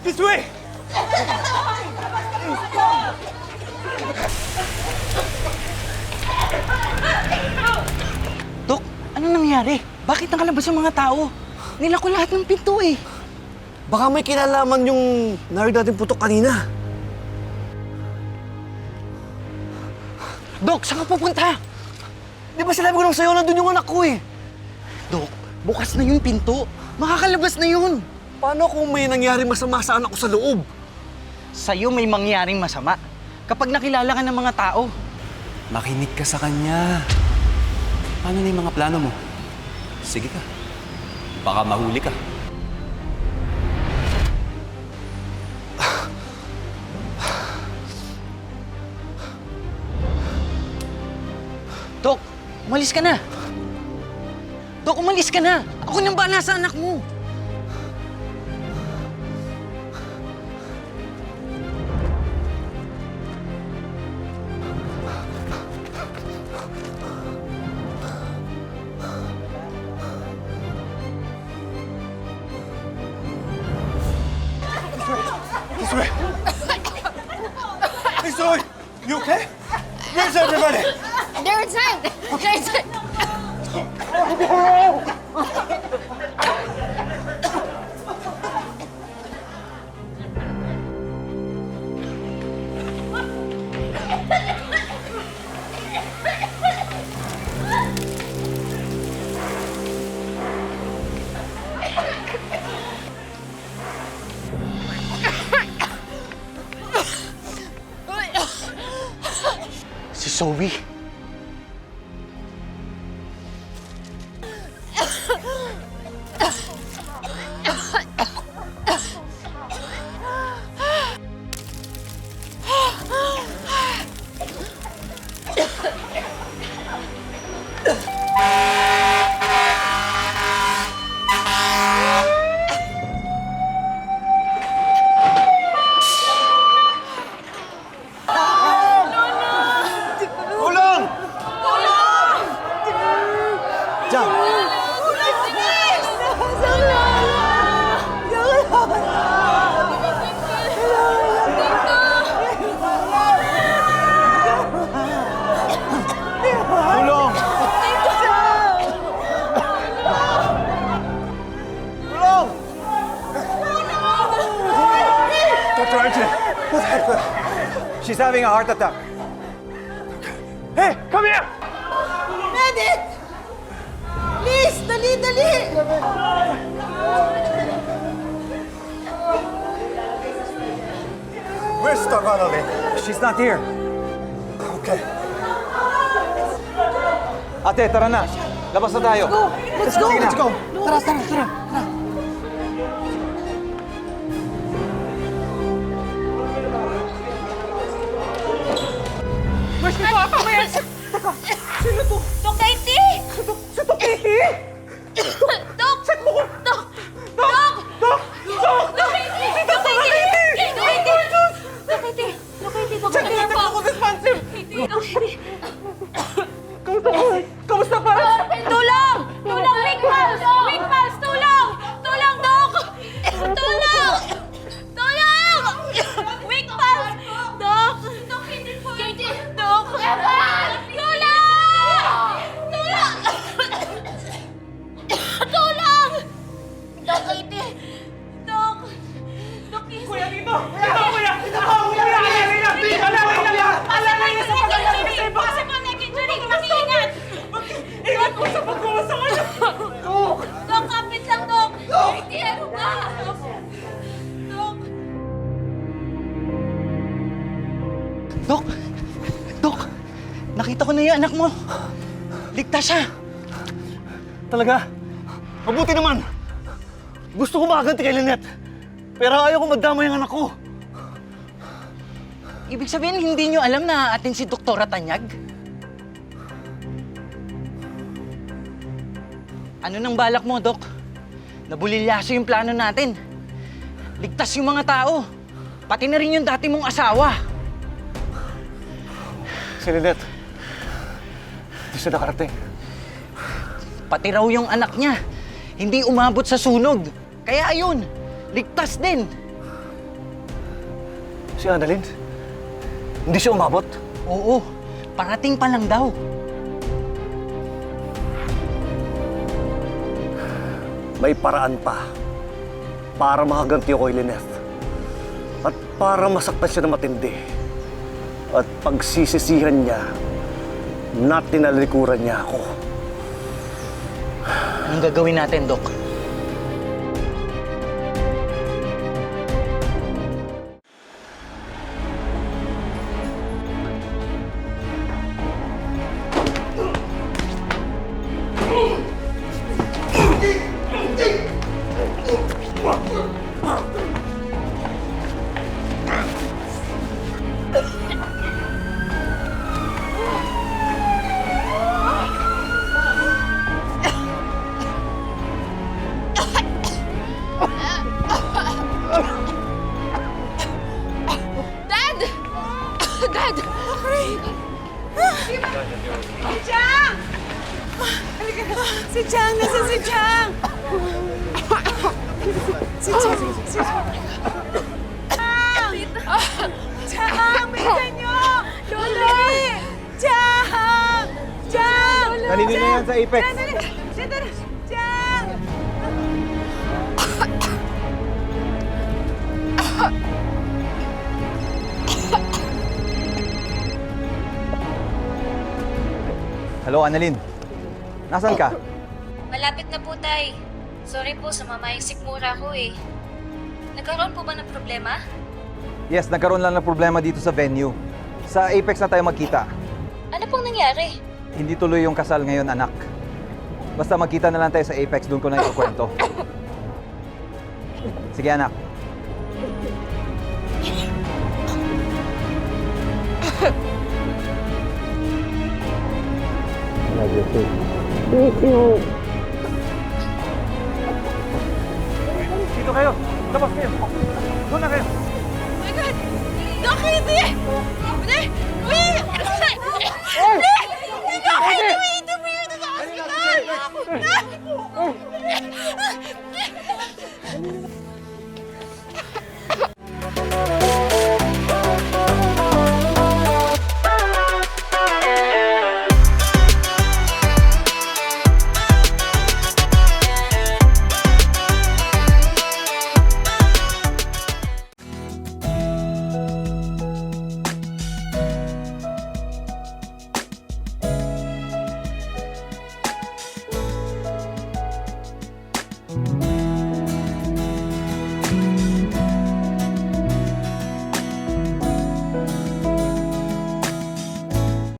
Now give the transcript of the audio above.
This way! Dok, ano nangyari? Bakit nakalabas yung mga tao? Nila ko lahat ng pinto eh. Baka may kinalaman yung narinig natin putok kanina. Dok, saan ka pupunta? Di ba sinabi ko lang sa'yo, nandun yung anak ko eh. Dok, bukas na yung pinto. Makakalabas na yun. Paano kung may nangyari masama sa anak ko sa loob? Sa'yo may mangyaring masama kapag nakilala ka ng mga tao. Makinig ka sa kanya. Paano na yung mga plano mo? Sige ka. Baka mahuli ka. Dok, umalis ka na. Dok, umalis ka na. Ako nang bahala sa anak mo. This way! Hey, Zoe! You okay? Where's everybody? They're inside! They're inside! Si Zoe. Tulong! Diyan! Tulong! Tulong! Dr. Archie, what happened? She's having a heart attack. Hey, come here! Medic! Please, dali, dali! Where's Doc Annalie? She's not here. Okay. Ate, tara na. Labas na tayo. Go! Let's go! Let's go! Tara, tara, tara! Where's my papa, man? Sino to? Dok Katie! Si Doc Katie? Dok! Saan mo ko? Dok! Doc! Doc! Doc! Dok Katie! Si Dok Doc Katie! Katie! Dok Katie! Dok Katie! Dok Katie! Dok Check Katie! natin ako this monster! Katie! Dok Katie! Kamusta pa? Tulong! Tulong! Weak pulse! Weak pulse! Tulong! Tulong, Dok! Tulong! Tulong! Weak pulse! Dok! Dok, Katie! Katie! Dok! Tulong! Tulong! Tulong! Dok, Katie! Dok! Dok, Katie! Kuya, dito! Dito, kuya! Dito! Kuya! Alala niya sa pagkakas kasi ba? Kasi po, neck injury! Mag-iingat! Ingat mo sa pagkakas sa kanya! Dok, kapit lang, Dok! Katie, ano ba? Dok! Dok! Dok! Nakita ko na yung anak mo. Ligtas siya. Talaga? Mabuti naman! Gusto ko makaganti kay Lynette. Pero ayaw ko magdamay ang anak ko. Ibig sabihin, hindi nyo alam na atin si Doktora Tanyag? Ano nang balak mo, Dok? Nabulilyaso yung plano natin. Ligtas yung mga tao. Pati na rin yung dati mong asawa. Si Lynette. Di siya nakarating. Pati raw yung anak niya. Hindi umabot sa sunog. Kaya ayun, ligtas din. Si Annalyn? Hindi siya umabot? Oo, parating pa lang daw. May paraan pa para makaganti ako kay Lynette. At para masaktan siya na matindi. At pagsisisihan niya na tinalikuran niya ako. Anong gagawin natin, Dok? Dad! Dad! Si Chang! Nasa si Chang! Si Chang! Si Chang! Chang! Bilisan niyo! Dali! Chang! Chang! Nalinin na yan sa Apex. Chang! Hello, Annalyn. Nasaan ka? Malapit na po, Tay. Sorry po, sumama yung sikmura ko eh. Nagkaroon po ba ng problema? Yes, nagkaroon lang ng problema dito sa venue. Sa Apex na tayo magkita. Ano pong nangyari? Hindi tuloy yung kasal ngayon, anak. Basta magkita na lang tayo sa Apex, doon ko na ikukwento. Sige, anak. Dito kayo! Labas kayo! Doon na kayo! Oh my God! Doc, hindi! Hindi! Wait! Hindi! Wait! Wait! Wait!